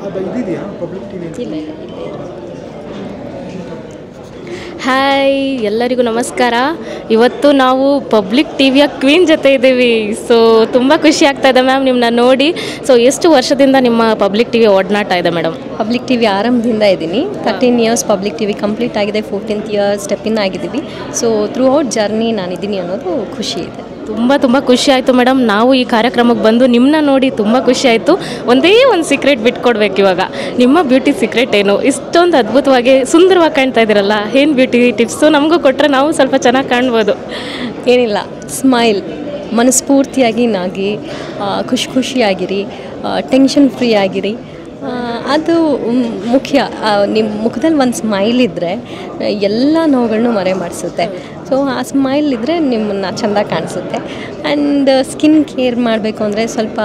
ಇದಿದೆಯಾ public TV? ಇಲ್ಲ ಇಲ್ಲ ಇಲ್ಲ. ಹಾಯ್, ಎಲ್ಲರಿಗೂ ನಮಸ್ಕಾರ. ಇವತ್ತು ನಾವು ಪಬ್ಲಿಕ್ ಟಿವಿಯ ಕ್ವೀನ್ ಜೊತೆ ಇದ್ದೀವಿ. ಸೊ ತುಂಬ ಖುಷಿ ಆಗ್ತಾ ಇದೆ ಮ್ಯಾಮ್ ನಿಮ್ಮನ್ನ ನೋಡಿ. ಸೊ ಎಷ್ಟು ವರ್ಷದಿಂದ ನಿಮ್ಮ ಪಬ್ಲಿಕ್ ಟಿವಿ ಒಡನಾಟ ಇದೆ ಮೇಡಮ್? ಪಬ್ಲಿಕ್ ಟಿ ವಿ ಆರಂಭದಿಂದ ಇದ್ದೀನಿ. 13 years public T V complete ಆಗಿದೆ. 14th ಇಯರ್ ಸ್ಟೆಪ್ ಇನ್ ಆಗಿದ್ದೀವಿ. ಸೊ ಥ್ರೂ ಔಟ್ ಜರ್ನಿ ನಾನಿದ್ದೀನಿ ಅನ್ನೋದು ಖುಷಿ ಇದೆ. ತುಂಬ ಖುಷಿ ಆಯಿತು ಮೇಡಮ್. ನಾವು ಈ ಕಾರ್ಯಕ್ರಮಕ್ಕೆ ಬಂದು ನಿಮ್ಮನ್ನ ನೋಡಿ ತುಂಬ ಖುಷಿ ಆಯಿತು. ಒಂದೇ ಒಂದು ಸೀಕ್ರೆಟ್ ಬಿಟ್ಕೊಡ್ಬೇಕು ಇವಾಗ. ನಿಮ್ಮ ಬ್ಯೂಟಿ ಸೀಕ್ರೆಟ್ ಏನು? ಇಷ್ಟೊಂದು ಅದ್ಭುತವಾಗಿ ಸುಂದರವಾಗಿ ಕಾಣ್ತಾ ಇದ್ದೀರಲ್ಲ, ಏನು ಬ್ಯೂಟಿ ಟಿಪ್ಸು ನಮಗೂ ಕೊಟ್ಟರೆ ನಾವು ಸ್ವಲ್ಪ ಚೆನ್ನಾಗಿ ಕಾಣ್ಬೋದು. ಏನಿಲ್ಲ, ಸ್ಮೈಲ್, ಮನಸ್ಫೂರ್ತಿಯಾಗಿ ನಾಗಿ, ಖುಷಿಯಾಗಿರಿ, ಟೆನ್ಷನ್ ಫ್ರೀ ಆಗಿರಿ. ಅದು ಮುಖ್ಯ. ನಿಮ್ಮ ಮುಖದಲ್ಲಿ ಒಂದು ಸ್ಮೈಲ್ ಇದ್ದರೆ ಎಲ್ಲ ನೋವುಗಳನ್ನು ಮರೆ ಮಾಡಿಸುತ್ತೆ. ಸೊ ಆ ಸ್ಮೈಲ್ ಇದ್ದರೆ ನಿಮ್ಮನ್ನು ಚೆಂದ ಕಾಣಿಸುತ್ತೆ. ಆ್ಯಂಡ್ ಸ್ಕಿನ್ ಕೇರ್ ಮಾಡಬೇಕು ಅಂದರೆ ಸ್ವಲ್ಪ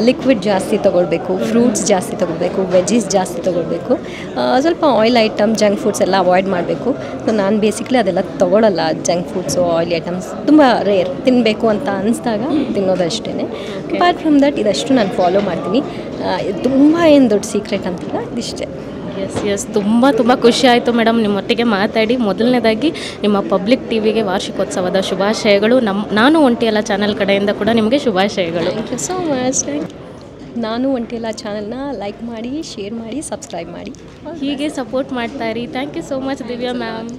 ಲಿಕ್ವಿಡ್ ಜಾಸ್ತಿ ತೊಗೊಳ್ಬೇಕು, ಫ್ರೂಟ್ಸ್ ಜಾಸ್ತಿ ತೊಗೊಳ್ಬೇಕು, ವೆಜ್ಜೀಸ್ ಜಾಸ್ತಿ ತೊಗೊಳ್ಬೇಕು, ಸ್ವಲ್ಪ ಆಯಿಲ್ ಐಟಮ್, ಜಂಕ್ ಫುಡ್ಸ್ ಎಲ್ಲ ಅವಾಯ್ಡ್ ಮಾಡಬೇಕು. ಸೊ ನಾನು ಬೇಸಿಕ್ಲಿ ಅದೆಲ್ಲ ತೊಗೊಳ್ಳಲ್ಲ. ಜಂಕ್ ಫುಡ್ಸು, ಆಯಿಲ್ ಐಟಮ್ಸ್ ತುಂಬ ರೇರ್. ತಿನ್ನಬೇಕು ಅಂತ ಅನಿಸ್ದಾಗ ತಿನ್ನೋದಷ್ಟೇ. ಅಪಾರ್ಟ್ ಫ್ರಮ್ ದಟ್ ಇದಷ್ಟು ನಾನು ಫಾಲೋ ಮಾಡ್ತೀನಿ. ತುಂಬ ಏನು ದೊಡ್ಡ ಸೀಕ್ರೆಟ್ ಅಂತಿಲ್ಲ, ಇದಿಷ್ಟೇ. ಎಸ್ ತುಂಬ ಖುಷಿ ಆಯಿತು ಮೇಡಮ್ ನಿಮ್ಮೊಟ್ಟಿಗೆ ಮಾತಾಡಿ. ಮೊದಲನೇದಾಗಿ ನಿಮ್ಮ ಪಬ್ಲಿಕ್ ಟಿವಿಗೆ ವಾರ್ಷಿಕೋತ್ಸವದ ಶುಭಾಶಯಗಳು. ನಾನು ಒಂಟಿಯಲ್ಲ ಚಾನಲ್ ಕಡೆಯಿಂದ ಕೂಡ ನಿಮಗೆ ಶುಭಾಶಯಗಳು. Thank you so much. ನಾನು ಒಂಟಿಯಲ್ಲ ಚಾನಲ್ನ ಲೈಕ್ ಮಾಡಿ, ಶೇರ್ ಮಾಡಿ, ಸಬ್ಸ್ಕ್ರೈಬ್ ಮಾಡಿ, ಹೀಗೆ ಸಪೋರ್ಟ್ ಮಾಡ್ತಾ ಇರಿ. Thank you so much Divya ma'am.